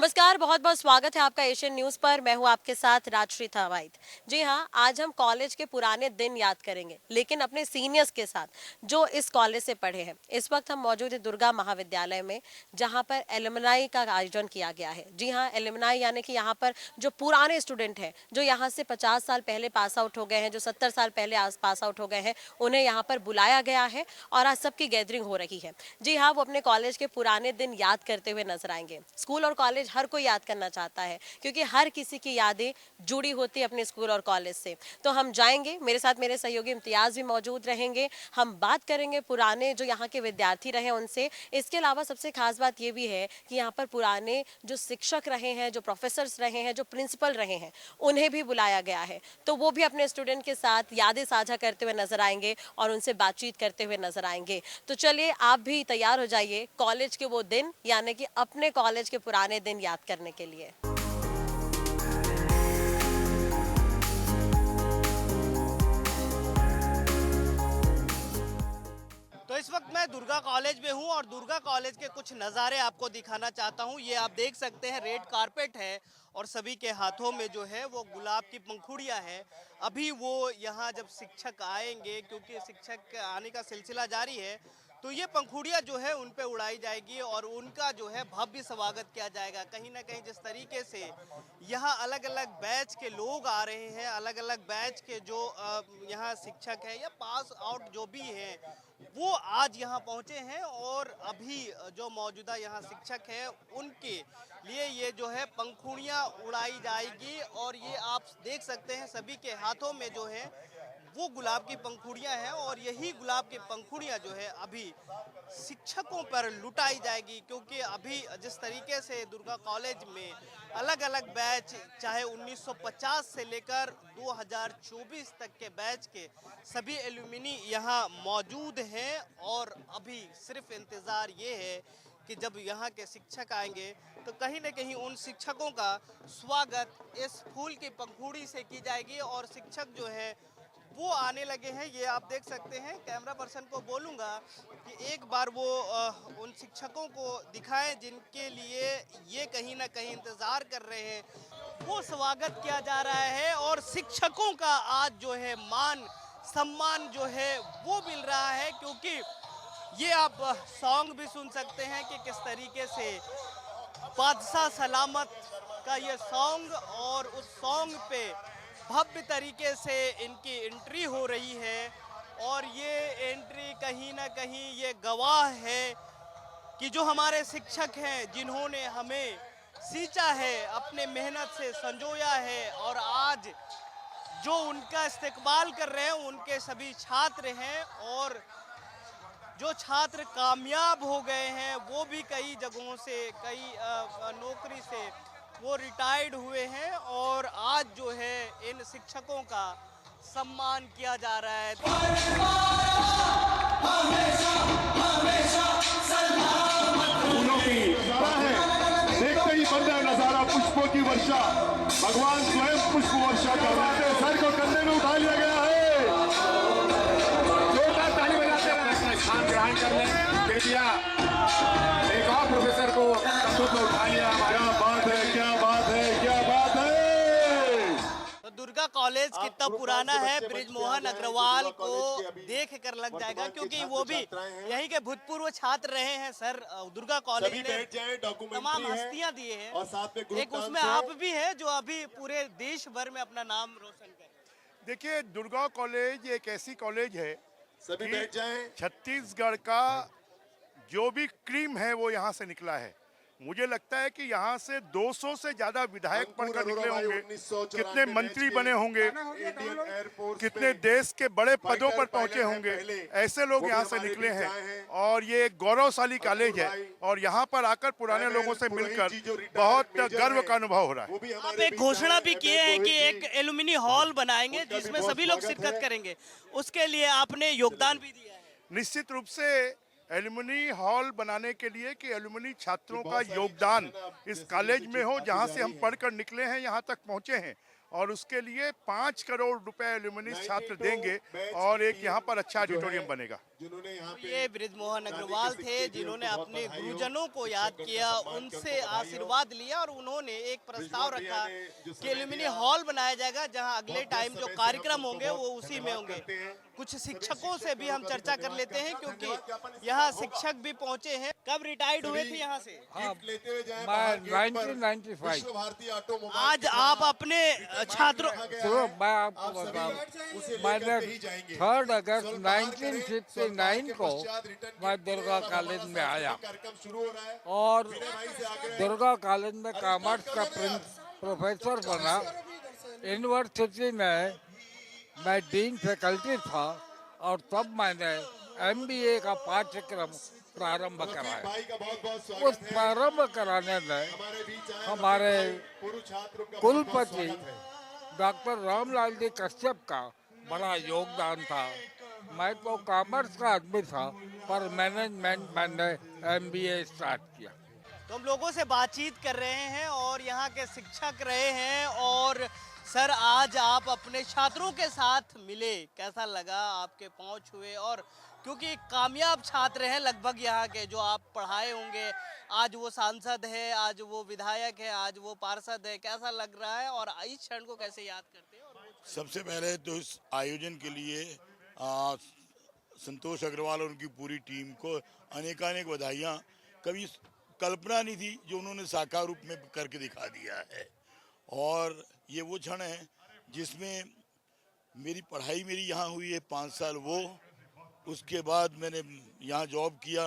नमस्कार, बहुत बहुत स्वागत है आपका एशियन न्यूज पर। मैं हूं आपके साथ राजश्री थावाइत। जी हां, आज हम कॉलेज के पुराने दिन याद करेंगे, लेकिन अपने सीनियर्स के साथ जो इस कॉलेज से पढ़े हैं। इस वक्त हम मौजूद है दुर्गा महाविद्यालय में, जहां पर एलुमनाई का आयोजन किया गया है। जी हां, एलुमनाई यानी कि यहाँ पर जो पुराने स्टूडेंट हैं, जो यहाँ से 50 साल पहले पास आउट हो गए हैं, जो 70 साल पहले पास आउट हो गए हैं, उन्हें यहाँ पर बुलाया गया है और आज सबकी गैदरिंग हो रही है। जी हाँ, वो अपने कॉलेज के पुराने दिन याद करते हुए नजर आएंगे। स्कूल और कॉलेज हर कोई याद करना चाहता है, क्योंकि हर किसी की यादें जुड़ी होती है अपने स्कूल और कॉलेज से। तो हम जाएंगे, मेरे साथ मेरे सहयोगी इम्तियाज भी मौजूद रहेंगे। हम बात करेंगे पुराने जो यहाँ के विद्यार्थी रहे उनसे। इसके अलावा सबसे खास बात ये भी है कि यहाँ पर पुराने जो शिक्षक रहे हैं, जो प्रोफेसर्स रहे हैं, जो प्रिंसिपल रहे हैं, उन्हें भी बुलाया गया है। तो वो भी अपने स्टूडेंट के साथ यादें साझा करते हुए नजर आएंगे और उनसे बातचीत करते हुए नजर आएंगे। तो चलिए, आप भी तैयार हो जाइए कॉलेज के वो दिन, यानी कि अपने कॉलेज के पुराने दिन याद करने के लिए। तो इस वक्त मैं दुर्गा कॉलेज में हूं और दुर्गा कॉलेज के कुछ नज़ारे आपको दिखाना चाहता हूं। ये आप देख सकते हैं, रेड कारपेट है और सभी के हाथों में जो है वो गुलाब की पंखुड़ियां हैं। अभी वो यहाँ जब शिक्षक आएंगे, क्योंकि शिक्षक आने का सिलसिला जारी है, तो ये पंखुड़ियां जो है उन पे उड़ाई जाएगी और उनका जो है भव्य स्वागत किया जाएगा। कहीं ना कहीं जिस तरीके से यहाँ अलग अलग बैच के लोग आ रहे हैं, अलग अलग बैच के जो यहाँ शिक्षक हैं या पास आउट जो भी हैं, वो आज यहाँ पहुँचे हैं और अभी जो मौजूदा यहाँ शिक्षक हैं उनके लिए ये जो है पंखुड़ियाँ उड़ाई जाएगी। और ये आप देख सकते हैं सभी के हाथों में जो है वो गुलाब की पंखुड़ियाँ हैं और यही गुलाब की पंखुड़ियाँ जो है अभी शिक्षकों पर लुटाई जाएगी। क्योंकि अभी जिस तरीके से दुर्गा कॉलेज में अलग अलग बैच, चाहे 1950 से लेकर 2024 तक के बैच के सभी एल्यूमिनी यहाँ मौजूद हैं और अभी सिर्फ इंतज़ार ये है कि जब यहाँ के शिक्षक आएंगे तो कहीं न कहीं उन शिक्षकों का स्वागत इस फूल की पंखुड़ी से की जाएगी। और शिक्षक जो है वो आने लगे हैं, ये आप देख सकते हैं। कैमरा पर्सन को बोलूँगा कि एक बार वो उन शिक्षकों को दिखाएं जिनके लिए ये कहीं ना कहीं इंतज़ार कर रहे हैं। वो स्वागत किया जा रहा है और शिक्षकों का आज जो है मान सम्मान जो है वो मिल रहा है। क्योंकि ये आप सॉन्ग भी सुन सकते हैं कि किस तरीके से बादशाह सलामत का ये सॉन्ग, और उस सॉन्ग पे भव्य तरीके से इनकी एंट्री हो रही है। और ये एंट्री कहीं ना कहीं ये गवाह है कि जो हमारे शिक्षक हैं, जिन्होंने हमें सींचा है, अपने मेहनत से संजोया है, और आज जो उनका इस्तेकबाल कर रहे हैं उनके सभी छात्र हैं। और जो छात्र कामयाब हो गए हैं वो भी कई जगहों से, कई नौकरी से वो रिटायर्ड हुए हैं और आज जो है इन शिक्षकों का सम्मान किया जा रहा है। फूलों की नजारा है, देखते ही बन जाए नजारा पुष्पों की वर्षा। भगवान स्वयं पुष्प वर्षा करवाते, सर को कंधे में उठा लिया गया है। जोरदार ताली बजाते हैं। स्थान ग्रहण कर लें बेटिया, एक और प्रोफेसर को कंधों में उठा लिया। क्या बात है, क्या बात है, क्या बात है। तो दुर्गा कॉलेज कितना पुराना है, ब्रिजमोहन अग्रवाल को देख कर लग जाएगा, क्योंकि वो भी यहीं के भूतपूर्व छात्र रहे हैं। सर, दुर्गा कॉलेज ने तमाम हस्तियां दिए हैं, एक उसमें आप भी हैं जो अभी पूरे देश भर में अपना नाम रोशन कर। देखिए, दुर्गा कॉलेज एक ऐसी कॉलेज है, सभी बैठ जाएं। छत्तीसगढ़ का जो भी क्रीम है वो यहाँ से निकला है। मुझे लगता है कि यहाँ से 200 से ज्यादा विधायक बनकर निकले होंगे, कितने मंत्री बने होंगे, कितने देश के बड़े पदों पर पहुंचे होंगे। ऐसे लोग यहाँ से निकले हैं और ये एक गौरवशाली कॉलेज है। और यहाँ पर आकर पुराने लोगों से मिलकर बहुत गर्व का अनुभव हो रहा है। आप एक घोषणा भी किए हैं कि एक एल्यूमिनी हॉल बनाएंगे जिसमें सभी लोग शिरकत करेंगे, उसके लिए आपने योगदान भी दिया है। निश्चित रूप से एल्युमिनी हॉल बनाने के लिए कि एल्युमिनी छात्रों का योगदान इस कॉलेज में हो, जहां से हम पढ़कर निकले हैं, यहाँ तक पहुंचे हैं। और उसके लिए 5 करोड़ रुपए एल्यूमिनी छात्र देंगे और एक यहाँ पर अच्छा ऑडिटोरियम बनेगा। ये बृजमोहन अग्रवाल थे जिन्होंने अपने गुरुजनों को याद किया, उनसे आशीर्वाद लिया और उन्होंने एक प्रस्ताव रखा कि एल्यूमिनी हॉल बनाया जाएगा जहां अगले टाइम जो कार्यक्रम होंगे वो उसी में होंगे। कुछ शिक्षकों से भी हम चर्चा कर लेते हैं क्योंकि यहाँ शिक्षक भी पहुंचे हैं। कब रिटायर्ड हुए थे यहाँ से? मैं 1995। आज आप अपने छात्रों तो मैं आपको बताऊं, मैंने 3 अगस्त 1959 को मैं दुर्गा कॉलेज में आया और दुर्गा कॉलेज में कॉमर्स का प्रोफेसर बना। यूनिवर्सिटी में मैं डीन फैकल्टी था और तब मैंने MBA का पाठ्यक्रम प्रारंभ कराया। उस प्रारंभ कराने में हमारे कुलपति डॉक्टर रामलाल जी कश्यप का बड़ा योगदान था। मैं तो कॉमर्स का आदमी था पर मैनेजमेंट मैंने MBA स्टार्ट किया। तो हम लोगों से बातचीत कर रहे हैं और यहाँ के शिक्षक रहे हैं। और सर, आज आप अपने छात्रों के साथ मिले, कैसा लगा? आपके पाँव छुए और क्योंकि कामयाब छात्र हैं लगभग यहाँ के जो आप पढ़ाए होंगे, आज वो सांसद है, आज वो विधायक है, आज वो पार्षद है, कैसा लग रहा है और इस क्षण को कैसे याद करते हैं? सबसे पहले तो इस आयोजन के लिए संतोष अग्रवाल और उनकी पूरी टीम को अनेकानेक बधाइयाँ। कभी कल्पना नहीं थी जो उन्होंने साकार रूप में करके दिखा दिया है। और ये वो क्षण है जिसमें मेरी पढ़ाई यहाँ हुई है 5 साल, वो उसके बाद मैंने यहाँ जॉब किया,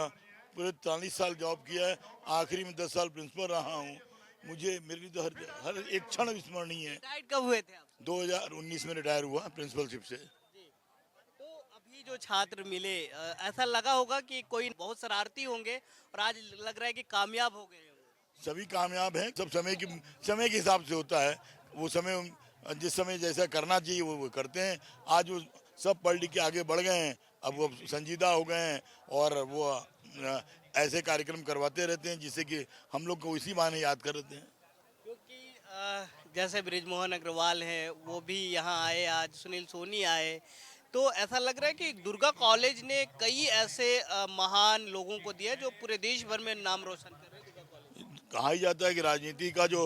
पूरे 43 साल जॉब किया है, आखिरी में 10 साल प्रिंसिपल रहा हूँ। मुझे मेरे लिए तो हर एक क्षण विस्मरणीय है। रिटायर्ड कब हुए थे आप? 2019 में रिटायर हुआ प्रिंसिपलशिप से। तो अभी जो छात्र मिले, ऐसा लगा होगा कि कोई बहुत शरारती होंगे और आज लग रहा है कि कामयाब हो गए होंगे। सभी कामयाब हैं, सब समय के हिसाब से होता है। वो समय जिस समय जैसा करना चाहिए वो करते हैं। आज वो सब पढ़ लिख के आगे बढ़ गए हैं, अब वो संजीदा हो गए हैं और वो ऐसे कार्यक्रम करवाते रहते हैं जिससे कि हम लोग को इसी बहाने याद करते हैं। क्योंकि जैसे बृजमोहन अग्रवाल है वो भी यहाँ आए, आज सुनील सोनी आए, तो ऐसा लग रहा है कि दुर्गा कॉलेज ने कई ऐसे महान लोगों को दिया जो पूरे देश भर में नाम रोशन कर रहे हैं। कहा ही जाता है कि राजनीति का जो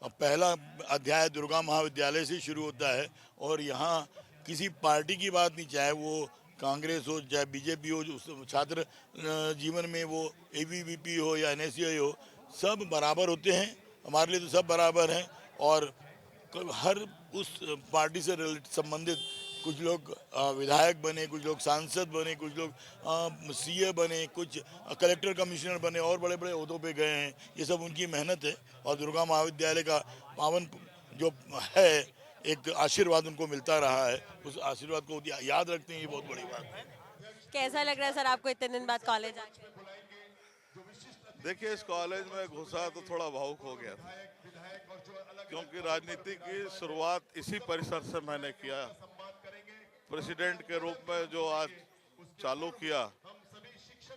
पहला अध्याय दुर्गा महाविद्यालय से शुरू होता है और यहाँ किसी पार्टी की बात नहीं, चाहे वो कांग्रेस हो चाहे बीजेपी हो, जो छात्र जीवन में वो ABVP हो या NSCI हो, सब बराबर होते हैं। हमारे लिए तो सब बराबर हैं और हर उस पार्टी से संबंधित कुछ लोग विधायक बने, कुछ लोग सांसद बने, कुछ लोग CA बने, कुछ कलेक्टर कमिश्नर बने और बड़े बड़े ओहदों पे गए हैं। ये सब उनकी मेहनत है और दुर्गा महाविद्यालय का पावन जो है एक आशीर्वाद उनको मिलता रहा है, उस आशीर्वाद को याद रखते हैं, ये बहुत बड़ी बात है। कैसा लग रहा है सर आपको इतने दिन बाद कॉलेज आके? देखिए, इस कॉलेज में घुसा तो थोड़ा भावुक हो गया था क्योंकि राजनीति की शुरुआत इसी परिसर से मैंने किया। प्रेसिडेंट के रूप में जो आज चालू किया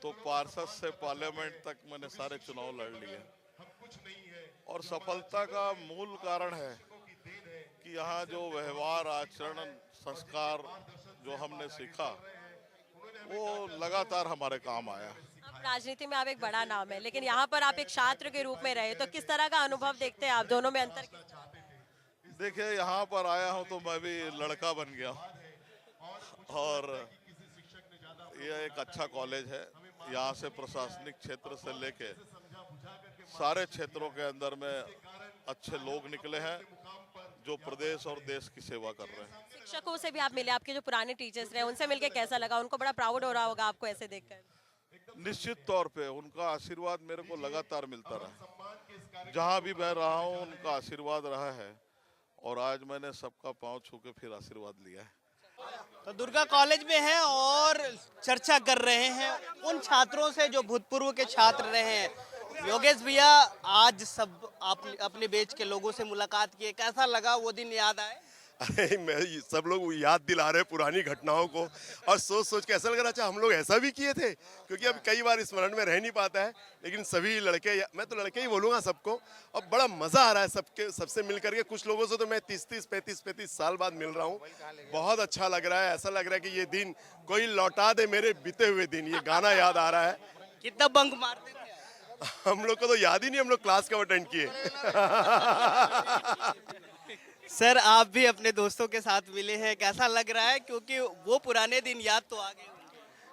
तो पार्षद से पार्लियामेंट तक मैंने सारे चुनाव लड़ लिए और सफलता का मूल कारण है कि यहाँ जो व्यवहार, आचरण, संस्कार जो हमने सीखा वो लगातार हमारे काम आया। अब राजनीति में आप एक बड़ा नाम है, लेकिन यहाँ पर आप एक छात्र के रूप में रहे, तो किस तरह का अनुभव देखते हैं आप? दोनों में अंतर क्या? देखिए, यहाँ पर आया हूँ तो मैं भी लड़का बन गया और ये एक अच्छा कॉलेज है। यहाँ से प्रशासनिक क्षेत्र से लेके सारे क्षेत्रों के अंदर में अच्छे लोग निकले हैं जो प्रदेश और देश की सेवा कर रहे हैं। शिक्षकों से भी आप मिले, आपके जो पुराने टीचर्स रहे उनसे मिलके कैसा लगा? उनको बड़ा प्राउड हो रहा होगा आपको ऐसे देखकर। निश्चित तौर पे उनका आशीर्वाद मेरे को लगातार मिलता रहा। जहाँ भी मैं रहा हूँ उनका आशीर्वाद रहा है और आज मैंने सबका पांव छू के फिर आशीर्वाद लिया है। तो दुर्गा कॉलेज में हैं और चर्चा कर रहे हैं उन छात्रों से जो भूतपूर्व के छात्र रहे हैं। योगेश भैया, आज सब आप अपने बैच के लोगों से मुलाकात किए, कैसा लगा? वो दिन याद आए? अरे मैं सब लोग याद दिला रहे हैं पुरानी घटनाओं को और सोच सोच के ऐसा लग रहा अच्छा हम लोग ऐसा भी किए थे, क्योंकि अब कई बार स्मरण में रह नहीं पाता है। लेकिन सभी लड़के, मैं तो लड़के ही बोलूँगा सबको, और बड़ा मज़ा आ रहा है सबसे मिल करके। कुछ लोगों से तो मैं 30-30, 35-35 साल बाद मिल रहा हूँ। बहुत अच्छा लग रहा है, ऐसा लग रहा है कि ये दिन कोई लौटा दे मेरे बीते हुए दिन। ये गाना याद आ रहा है। कितना बंक मारते थे? हम लोग को तो याद ही नहीं, हम लोग क्लास कब अटेंड किए। सर, आप भी अपने दोस्तों के साथ मिले हैं, कैसा लग रहा है? क्योंकि वो पुराने दिन याद तो आ गए।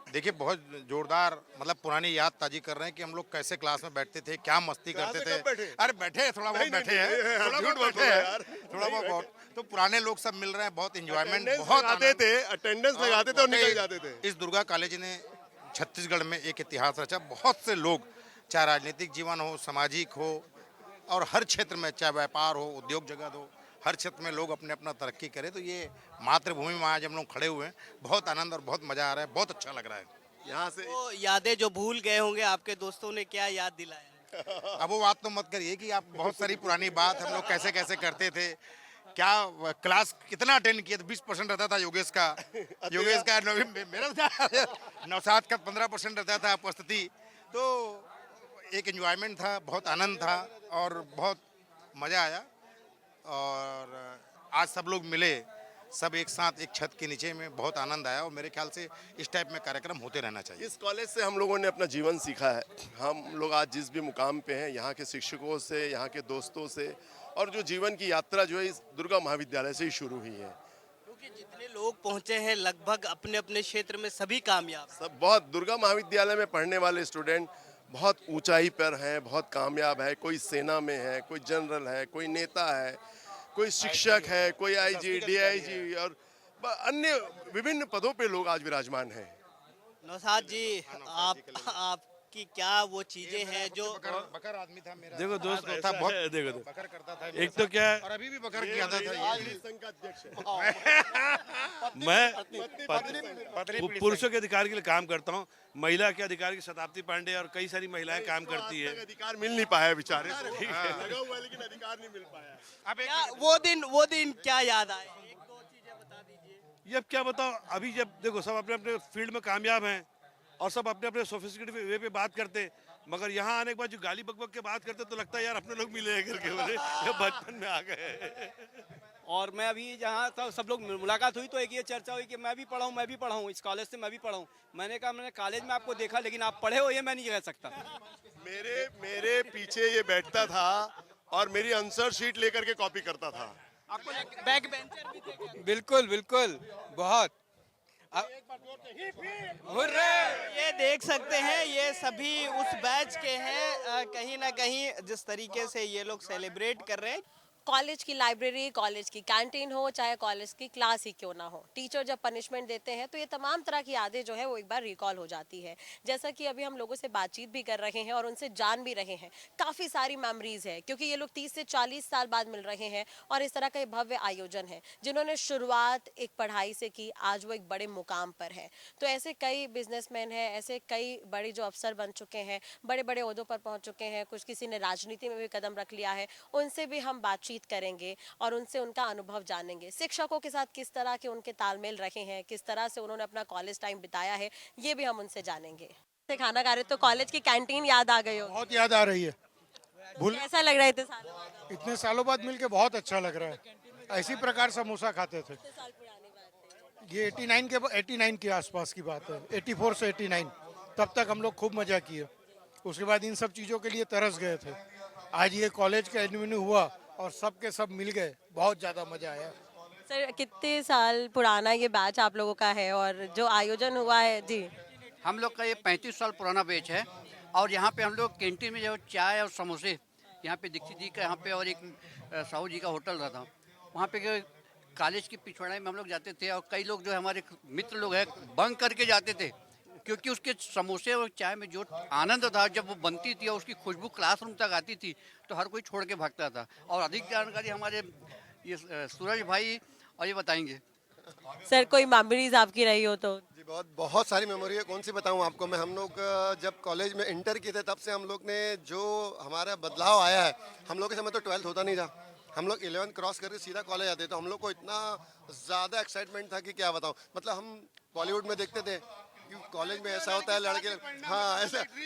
देखिए बहुत जोरदार, मतलब पुरानी याद ताजी कर रहे हैं कि हम लोग कैसे क्लास में बैठते थे, क्या मस्ती करते थे। अरे बैठे हैं, थोड़ा बहुत बैठे हैं, थोड़ा बहुत बैठे हैं, थोड़ा बहुत। तो पुराने लोग सब मिल रहे हैं, बहुत एंजॉयमेंट, बहुत आते थे, अटेंडेंस लगाते थे और निकल जाते थे। इस दुर्गा कॉलेज ने छत्तीसगढ़ में एक इतिहास रचा। बहुत से लोग, चाहे राजनीतिक जीवन हो, सामाजिक हो, और हर क्षेत्र में, चाहे व्यापार हो, उद्योग जगत हो, हर क्षेत्र में लोग अपने अपना तरक्की करें। तो ये मातृभूमि में आज हम लोग खड़े हुए हैं, बहुत आनंद और बहुत मजा आ रहा है, बहुत अच्छा लग रहा है। यहाँ से वो यादें जो भूल गए होंगे, आपके दोस्तों ने क्या याद दिलाया? अब वो बात तो मत करिए कि आप, बहुत सारी पुरानी बात, हम लोग कैसे कैसे करते थे, क्या क्लास कितना अटेंड किया था। 20% रहता था योगेश का, मेरा नौसाद का 15% रहता था उपस्थिति। तो एक एंजॉयमेंट था, बहुत आनंद था और बहुत मज़ा आया। और आज सब लोग मिले, सब एक साथ एक छत के नीचे में, बहुत आनंद आया। और मेरे ख्याल से इस टाइप में कार्यक्रम होते रहना चाहिए। इस कॉलेज से हम लोगों ने अपना जीवन सीखा है। हम लोग आज जिस भी मुकाम पे हैं, यहाँ के शिक्षकों से, यहाँ के दोस्तों से, और जो जीवन की यात्रा जो है इस दुर्गा महाविद्यालय से ही शुरू हुई है। क्योंकि जितने लोग पहुंचे हैं, लगभग अपने अपने क्षेत्र में सभी कामयाब। सब बहुत, दुर्गा महाविद्यालय में पढ़ने वाले स्टूडेंट बहुत ऊंचाई पर हैं, बहुत कामयाब है। कोई सेना में है, कोई जनरल है, कोई नेता है, कोई शिक्षक है, कोई आईजी, डीआईजी और अन्य विभिन्न पदों पे लोग आज विराजमान हैं। नौसाद जी, आपकी क्या वो चीजें हैं जो बकर आदमी था मेरा, देखो दोस्त, था ऐसा बहुत, है, देखो बकर करता था। एक तो क्या है, और अभी भी बकर की आदत है। मैं पुरुषों के अधिकार के लिए काम करता हूँ, महिला के अधिकार की शताब्दी पांडे और कई सारी महिलाएं काम करती है। अधिकार मिल नहीं पाया बेचारे, लगा हुआ है, लेकिन अधिकार नहीं मिल पाया। क्या वो दिन क्या याद आए? एक दो चीजें बता दीजिए। ये अब क्या बताओ, अभी जब देखो सब अपने अपने फील्ड में कामयाब हैं और सब अपने अपने सोफिस्टिकेटेड वे पे बात करते, मगर यहाँ आने के बाद जो गाली बकबक के बात करते तो लगता है यार अपने लोग मिले हैं करके, बोले ये बचपन में आ गए। और मैं अभी जहाँ था, सब लोग मुलाकात हुई तो एक ये चर्चा हुई कि मैं भी पढ़ा हूँ इस कॉलेज से, मैं भी पढ़ा हूँ। मैंने कहा मैंने कॉलेज में आपको देखा, लेकिन आप पढ़े हो ये मैं नहीं कह सकता। मेरे पीछे ये बैठता था और मेरी आंसर शीट लेकर के कॉपी करता था। आपको बैक बेंचर भी थे? बिल्कुल बिल्कुल, बहुत। ये देख सकते हैं, ये सभी उस बैच के हैं। कहीं ना कहीं जिस तरीके से ये लोग सेलिब्रेट कर रहे हैं, कॉलेज की लाइब्रेरी, कॉलेज की कैंटीन हो, चाहे कॉलेज की क्लास ही क्यों ना हो, टीचर जब पनिशमेंट देते हैं तो ये तमाम तरह की यादें जो है वो एक बार रिकॉल हो जाती है। जैसा कि अभी हम लोगों से बातचीत भी कर रहे हैं और उनसे जान भी रहे हैं, काफ़ी सारी मेमोरीज है, क्योंकि ये लोग 30 से 40 साल बाद मिल रहे हैं और इस तरह का भव्य आयोजन है। जिन्होंने शुरुआत एक पढ़ाई से की, आज वो एक बड़े मुकाम पर है। तो ऐसे कई बिजनेसमैन हैं, ऐसे कई बड़े जो अफसर बन चुके हैं, बड़े बड़े ओहदों पर पहुंच चुके हैं, कुछ किसी ने राजनीति में भी कदम रख लिया है, उनसे भी हम बातचीत करेंगे और उनसे उनका अनुभव जानेंगे। शिक्षकों के साथ किस तरह के उनके तालमेल रहे हैं, किस तरह से उन्होंने अपना कॉलेज टाइम बिताया है, ये भी हम उनसे जानेंगे। खाना खा रहे तो कॉलेज की कैंटीन याद आ गई हो? बहुत याद आ रही है। कैसा लग रहा है इतने सालों बाद मिलके बहुत अच्छा लग रहा है। इसी प्रकार समोसा खाते थे। ये 89 के आसपास की बात है, 84 से 89। तब तक हम लोग खूब मजा किए। उसके बाद इन सब चीज़ों के लिए तरस गए थे। आज ये कॉलेज का एडमिशन हुआ और सब के सब मिल गए, बहुत ज़्यादा मजा आया। सर, कितने साल पुराना ये बैच आप लोगों का है और जो आयोजन हुआ है? जी, हम लोग का ये 35 साल पुराना बैच है और यहाँ पे हम लोग कैंटीन में जो चाय और समोसे, यहाँ पे दीक्षित जी का यहाँ पे और एक साहू जी का होटल रहा था, वहाँ पे कॉलेज की पिछवाड़े में हम लोग जाते थे और कई लोग जो हमारे मित्र लोग हैं बंक करके जाते थे, क्योंकि उसके समोसे और चाय में जो आनंद था जब वो बनती थी और उसकी खुशबू क्लासरूम तक आती थी तो हर कोई छोड़ के भागता था। और अधिक जानकारी हमारे ये सूरज भाई और ये बताएंगे। सर, कोई मेमोरीज आपकी रही हो तो? जी बहुत सारी मेमोरी है, कौन सी बताऊं आपको मैं। हम लोग जब कॉलेज में इंटर किए थे तब से हम लोग ने जो हमारा बदलाव आया है, हम लोग के समय तो 12th होता नहीं था हम लोग 11 क्रॉस करके सीधा कॉलेज आते, तो हम लोग को इतना ज़्यादा एक्साइटमेंट था कि क्या बताऊँ। मतलब हम बॉलीवुड में देखते थे कि कॉलेज में ऐसा होता है, लड़के, हाँ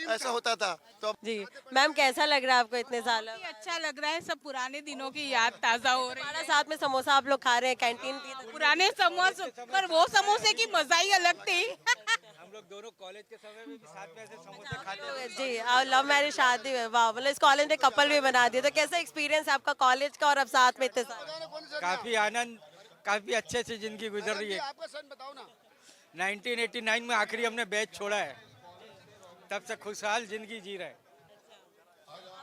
ऐसा होता था। तो जी मैम, कैसा लग रहा है आपको इतने साल? अच्छा लग रहा है, सब पुराने दिनों की याद ताजा हो रही हमारा है। साथ में समोसा आप लोग खा रहे हैं कैंटीन की। पुराने समोसे, पर वो समोसे की मजा ही अलग थी। हम लोग दोनों कॉलेज के समय में भी साथ में ऐसे समोसे खाते जी, और लव मैरिज शादी में, वाह, मतलब इस कॉलेज ने कपल भी बना दिया। तो कैसा एक्सपीरियंस है आपका कॉलेज का और अब साथ में इतने साल? काफी आनंद, काफी अच्छे से जिंदगी गुजर रही है। 1989 में आखिरी हमने बैच छोड़ा है, तब से खुशहाल जिंदगी जी रहे हैं।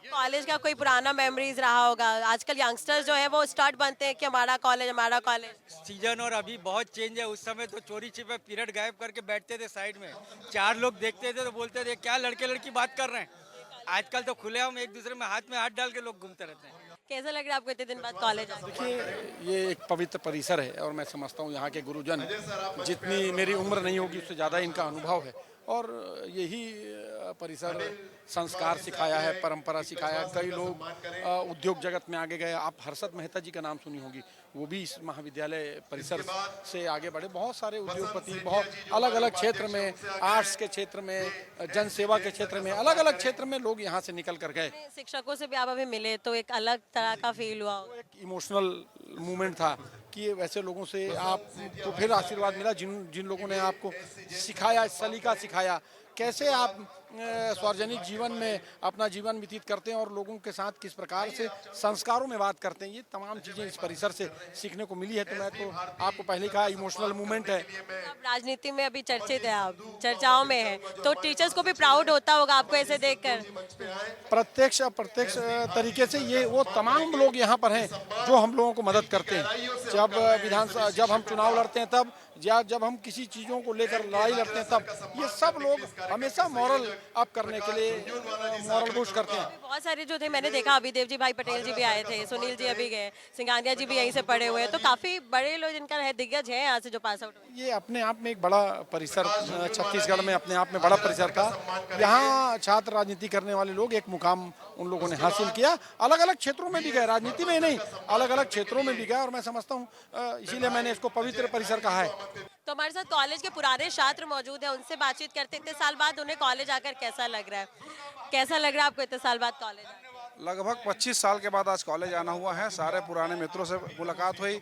कॉलेज का कोई पुराना मेमोरीज रहा होगा? आजकल यंगस्टर्स जो है वो स्टार्ट बनते हैं कि हमारा कॉलेज, हमारा कॉलेज। सीजन और अभी बहुत चेंज है। उस समय तो चोरी छिपे पीरियड गायब करके बैठते थे साइड में, 4 लोग देखते थे तो बोलते थे क्या लड़के लड़की बात कर रहे हैं। आजकल तो खुले हम एक दूसरे में हाथ डाल के लोग घूमते रहते हैं। कैसा लग रहा है आपको इतने दिन बाद कॉलेज आके? देखिए, ये एक पवित्र परिसर है और मैं समझता हूँ यहाँ के गुरुजन, जितनी मेरी उम्र नहीं होगी उससे ज़्यादा इनका अनुभव है, और यही परिसर संस्कार सिखाया है, परंपरा सिखाया है। कई लोग उद्योग जगत में आगे गए। आप हर्षद मेहता जी का नाम सुनी होगी, वो भी इस महाविद्यालय परिसर से आगे बढ़े। बहुत सारे उद्योगपति बहुत अलग अलग क्षेत्र में, आर्ट्स के क्षेत्र में, जन सेवा के क्षेत्र में, अलग अलग क्षेत्र में लोग यहाँ से निकल कर गए। शिक्षकों से भी आप अभी मिले तो एक अलग तरह का फील हुआ होगा। एक इमोशनल मूवमेंट था कि वैसे लोगों से आपको फिर आशीर्वाद मिला जिन लोगों ने आपको सिखाया, सलीका सिखाया, कैसे आप सार्वजनिक जीवन में अपना जीवन व्यतीत करते हैं और लोगों के साथ किस प्रकार से संस्कारों में बात करते हैं। ये तमाम चीज़ें इस परिसर से सीखने को मिली है। तो मैं तो आपको पहले कहा, इमोशनल मूवमेंट है। आप राजनीति में अभी चर्चित है, आप चर्चाओं में है, तो टीचर्स को भी प्राउड होता होगा आपको ऐसे देखकर? प्रत्यक्ष अप्रत्यक्ष तरीके से ये वो तमाम लोग यहाँ पर हैं जो हम लोगों को मदद करते हैं। जब हम चुनाव लड़ते हैं तब, या जब हम किसी चीज़ों को लेकर लड़ाई लड़ते हैं तब, ये सब लोग हमेशा मॉरल अप करने के लिए मॉरल बूस्ट करते हैं। बहुत सारे जो थे, मैंने देखा अभिदेव जी, भाई पटेल जी भी आए थे, सुनील जी अभी गए, सिंघानिया जी भी यहीं से पढ़े हुए हैं, तो काफी बड़े लोग जिनका है, दिग्गज है यहाँ से जो पास आउट हुए। ये अपने आप में एक बड़ा परिसर, छत्तीसगढ़ में अपने आप में बड़ा परिसर था। यहाँ छात्र राजनीति करने वाले लोग एक मुकाम उन लोगों ने हासिल किया। अलग अलग क्षेत्रों में भी गए, राजनीति में ही नहीं, अलग अलग क्षेत्रों में भी गए, और मैं समझता हूँ इसीलिए मैंने इसको पवित्र परिसर कहा है। तो हमारे साथ कॉलेज के पुराने छात्र मौजूद हैं, उनसे बातचीत करते। इतने साल बाद उन्हें कॉलेज आकर कैसा लग रहा है? कैसा लग रहा है आपको इतने साल बाद कॉलेज आकर? लगभग 25 साल के बाद आज कॉलेज आना हुआ है। सारे पुराने मित्रों से मुलाकात हुई,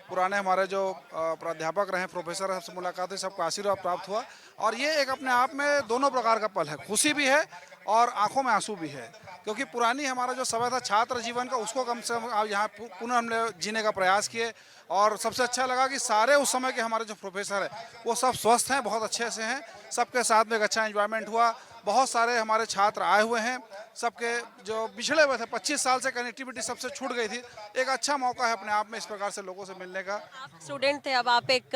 पुराने हमारे जो प्राध्यापक रहे, प्रोफेसर हैं, सबसे मुलाकात हुई, सबका आशीर्वाद प्राप्त हुआ। और ये एक अपने आप में दोनों प्रकार का पल है, खुशी भी है और आंखों में आंसू भी है, क्योंकि पुरानी हमारा जो समय था छात्र जीवन का, उसको कम से कम यहाँ पुनः हमने जीने का प्रयास किए। और सबसे अच्छा लगा कि सारे उस समय के हमारे जो प्रोफेसर हैं वो सब स्वस्थ हैं, बहुत अच्छे से हैं, सबके साथ में एक अच्छा एंजॉयमेंट हुआ। बहुत सारे हमारे छात्र आए हुए हैं, सबके जो पिछड़े हुए थे, 25 साल से कनेक्टिविटी सबसे छूट गई थी। एक अच्छा मौका है अपने आप में इस प्रकार से लोगों से मिलने का। आप स्टूडेंट थे, अब आप एक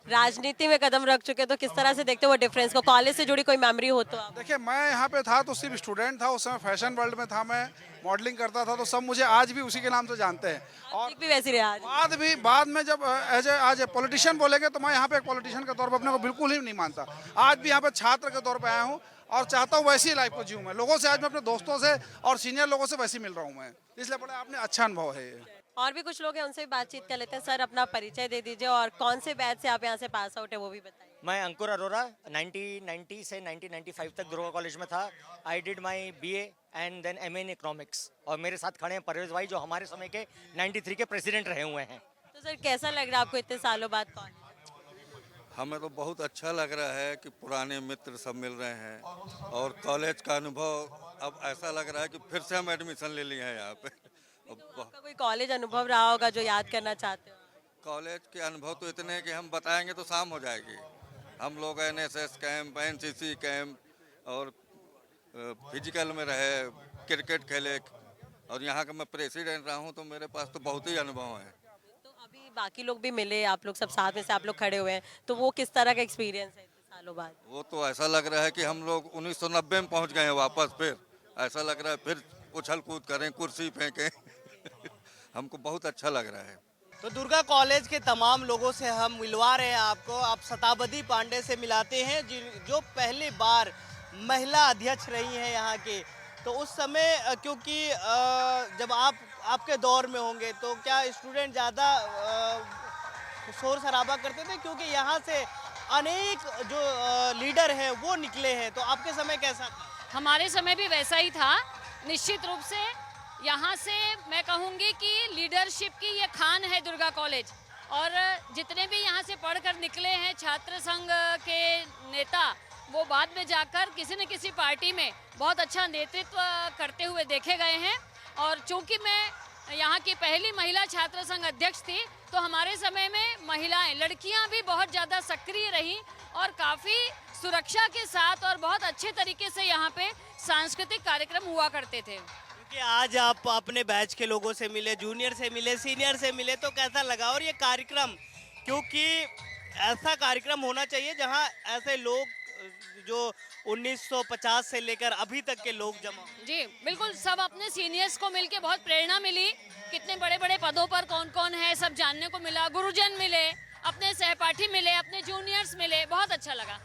राजनीति में कदम रख चुके, तो किस तरह से देखते हो वो डिफरेंस को? कॉलेज से जुड़ी कोई मेमोरी हो तो आप? देखिए, मैं यहाँ पे था तो सिर्फ स्टूडेंट था, उस समय फैशन वर्ल्ड में था, मैं मॉडलिंग करता था, तो सब मुझे आज भी उसी के नाम से जानते हैं। और भी वैसी रहा बाद में जब आज ए पॉलिटिशियन बोलेंगे तो मैं यहाँ पे एक पॉलिटिशियन के तौर पर अपने को बिल्कुल ही नहीं मानता। आज भी यहाँ पे छात्र के तौर पर आया हूँ और चाहता हूँ वैसी लाइफ को जीऊँ। मैं लोगों से, आज मैं अपने दोस्तों से और सीनियर लोगों से वैसे मिल रहा हूँ मैं, इसलिए बड़ा आपने अच्छा अनुभव है ये। और भी कुछ लोग हैं, उनसे भी बातचीत कर लेते हैं। सर, अपना परिचय दे दीजिए और कौन से बैच से आप यहाँ से पास आउट है वो भी बताइए। मैं अंकुर अरोरा, 1990 से 1995 तक दुर्गा कॉलेज में था। I did my BA and then MA in economics. और मेरे साथ खड़े हैं परवेज भाई, जो हमारे समय के 93 के प्रेसिडेंट रहे हुए हैं। तो सर, कैसा लग रहा है आपको इतने सालों बाद कॉलेज? हमें तो बहुत अच्छा लग रहा है कि पुराने मित्र सब मिल रहे हैं, और कॉलेज का अनुभव अब ऐसा लग रहा है कि फिर से हम एडमिशन ले लिए हैं यहाँ पे। आपका कोई कॉलेज अनुभव रहा होगा जो याद करना चाहते हो? कॉलेज के अनुभव तो इतने हैं कि हम बताएंगे तो शाम हो जाएगी। हम लोग NSS कैंप, NCC कैंप और फिजिकल में रहे, क्रिकेट खेले, और यहाँ का मैं प्रेसिडेंट रहा हूँ, तो मेरे पास तो बहुत ही अनुभव है। तो अभी बाकी लोग भी मिले, आप लोग सब साथ में से आप लोग खड़े हुए हैं, तो वो किस तरह का एक्सपीरियंस है इतने सालों बाद? वो तो ऐसा लग रहा है कि हम लोग 1990 में पहुँच गए हैं वापस। फिर ऐसा लग रहा है फिर उछल कूद करें, कुर्सी फेंकें। हमको बहुत अच्छा लग रहा है। तो दुर्गा कॉलेज के तमाम लोगों से हम मिलवा रहे हैं आपको। आप शताब्दी पांडे से मिलाते हैं, जो पहली बार महिला अध्यक्ष रही हैं यहाँ के। तो उस समय क्योंकि जब आप आपके दौर में होंगे, तो क्या स्टूडेंट ज़्यादा शोर शराबा करते थे? क्योंकि यहाँ से अनेक जो लीडर हैं वो निकले हैं, तो आपके समय कैसा था? हमारे समय भी वैसा ही था। निश्चित रूप से यहाँ से मैं कहूँगी कि लीडरशिप की ये खान है दुर्गा कॉलेज, और जितने भी यहाँ से पढ़कर निकले हैं छात्र संघ के नेता, वो बाद में जाकर किसी न किसी पार्टी में बहुत अच्छा नेतृत्व करते हुए देखे गए हैं। और चूंकि मैं यहाँ की पहली महिला छात्र संघ अध्यक्ष थी, तो हमारे समय में महिलाएं, लड़कियाँ भी बहुत ज़्यादा सक्रिय रहीं और काफ़ी सुरक्षा के साथ और बहुत अच्छे तरीके से यहाँ पे सांस्कृतिक कार्यक्रम हुआ करते थे। कि आज आप अपने बैच के लोगों से मिले, जूनियर से मिले, सीनियर से मिले, तो कैसा लगा? और ये कार्यक्रम, क्योंकि ऐसा कार्यक्रम होना चाहिए जहां ऐसे लोग जो 1950 से लेकर अभी तक के लोग जमा। जी बिल्कुल, सब अपने सीनियर्स को मिलके बहुत प्रेरणा मिली। कितने बड़े बड़े पदों पर कौन कौन है सब जानने को मिला, गुरुजन मिले, अपने सहपाठी मिले, अपने जूनियर्स मिले, बहुत अच्छा लगा।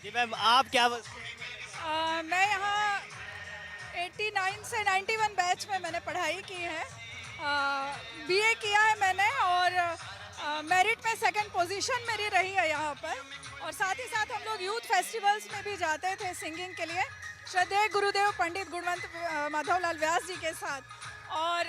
जी मैम, आप क्या? मैं यहाँ 89 से 91 बैच में मैंने पढ़ाई की है, बीए किया है मैंने, और मेरिट में सेकंड पोजीशन मेरी रही है यहाँ पर। और साथ ही साथ हम लोग यूथ फेस्टिवल्स में भी जाते थे सिंगिंग के लिए, श्रद्धेय गुरुदेव पंडित गुणवंत माधवलाल व्यास जी के साथ। और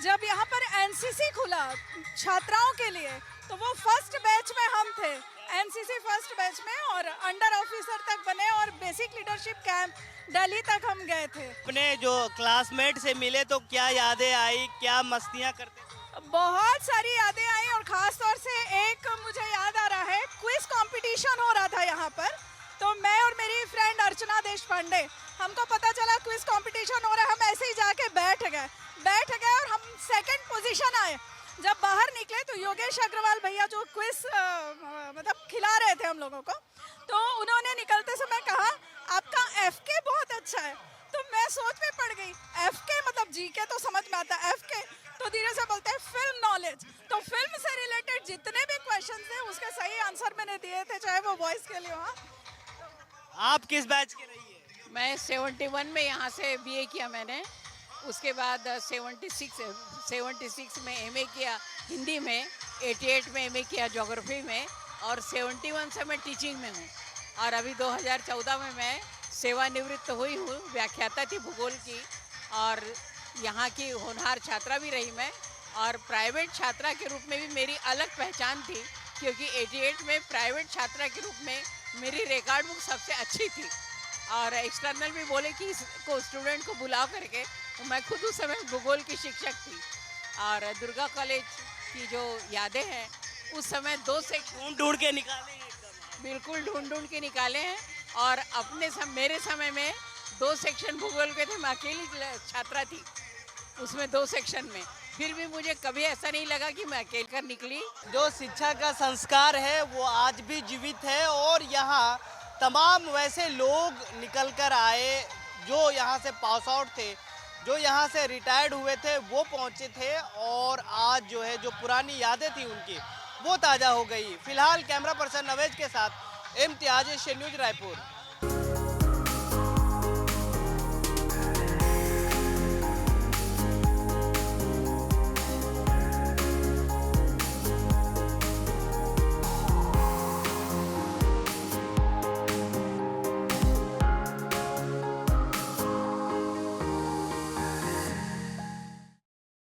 जब यहाँ पर एनसीसी खुला छात्राओं के लिए, तो वो फर्स्ट बैच में हम थे, एनसीसी फर्स्ट बैच में, और अंडर ऑफिसर तक बने और बेसिक लीडरशिप कैंप दिल्ली तक हम गए थे। अपने जो क्लासमेट से मिले तो क्या यादें आई, क्या मस्तियाँ करते? बहुत सारी यादें आई, और ख़ास तौर से एक मुझे याद आ रहा है, क्विज कंपटीशन हो रहा था यहाँ पर। तो मैं और मेरी फ्रेंड अर्चना देशपांडे, हमको पता चला क्विज कंपटीशन हो रहा है, हम ऐसे ही जाके बैठ गए और हम सेकंड पोजीशन आए। जब बाहर निकले तो योगेश अग्रवाल भैया जो क्विज मतलब खिला रहे थे हम लोगों को, तो उन्होंने निकलते समय कहा आपका एफके बहुत अच्छा है। तो मैं सोच में पड़ गई, एफके मतलब जीके तो समझ में आता है, एफके तो धीरे से बोलते हैं फिल्म नॉलेज। तो फिल्म से रिलेटेड जितने भी क्वेश्चन थे उसके सही आंसर मैंने दिए थे, चाहे वो वॉइस के लिए हो। आप किस बैच के रही है? मैं 71 में यहाँ से बीए किया मैंने, उसके बाद 76 में एमए किया हिंदी में, 88 में एमए किया ज्योग्राफी में, और 71 से मैं टीचिंग में हूँ। और अभी 2014 में मैं सेवानिवृत्त हुई हूँ, व्याख्याता थी भूगोल की, और यहाँ की होनहार छात्रा भी रही मैं, और प्राइवेट छात्रा के रूप में भी मेरी अलग पहचान थी, क्योंकि 88 में प्राइवेट छात्रा के रूप में मेरी रिकॉर्ड बुक सबसे अच्छी थी। और एक्सटर्नल भी बोले कि इसको स्टूडेंट को बुला करके, तो मैं खुद उस समय भूगोल की शिक्षक थी। और दुर्गा कॉलेज की जो यादें हैं, उस समय 2 सेक्शन ढूंढ के निकाले हैं, बिल्कुल ढूंढ के निकाले हैं। और मेरे समय में 2 सेक्शन भूगोल के थे, मैं अकेली छात्रा थी उसमें 2 सेक्शन में, फिर भी मुझे कभी ऐसा नहीं लगा कि मैं अकेले कर निकली। जो शिक्षा का संस्कार है वो आज भी जीवित है, और यहाँ तमाम वैसे लोग निकल कर आए जो यहाँ से पास आउट थे, जो यहाँ से रिटायर्ड हुए थे, वो पहुँचे थे, और आज जो है जो पुरानी यादें थी उनकी वो ताज़ा हो गई। फिलहाल कैमरा पर्सन नवेज के साथ इम्तियाज, एशियन न्यूज़ रायपुर।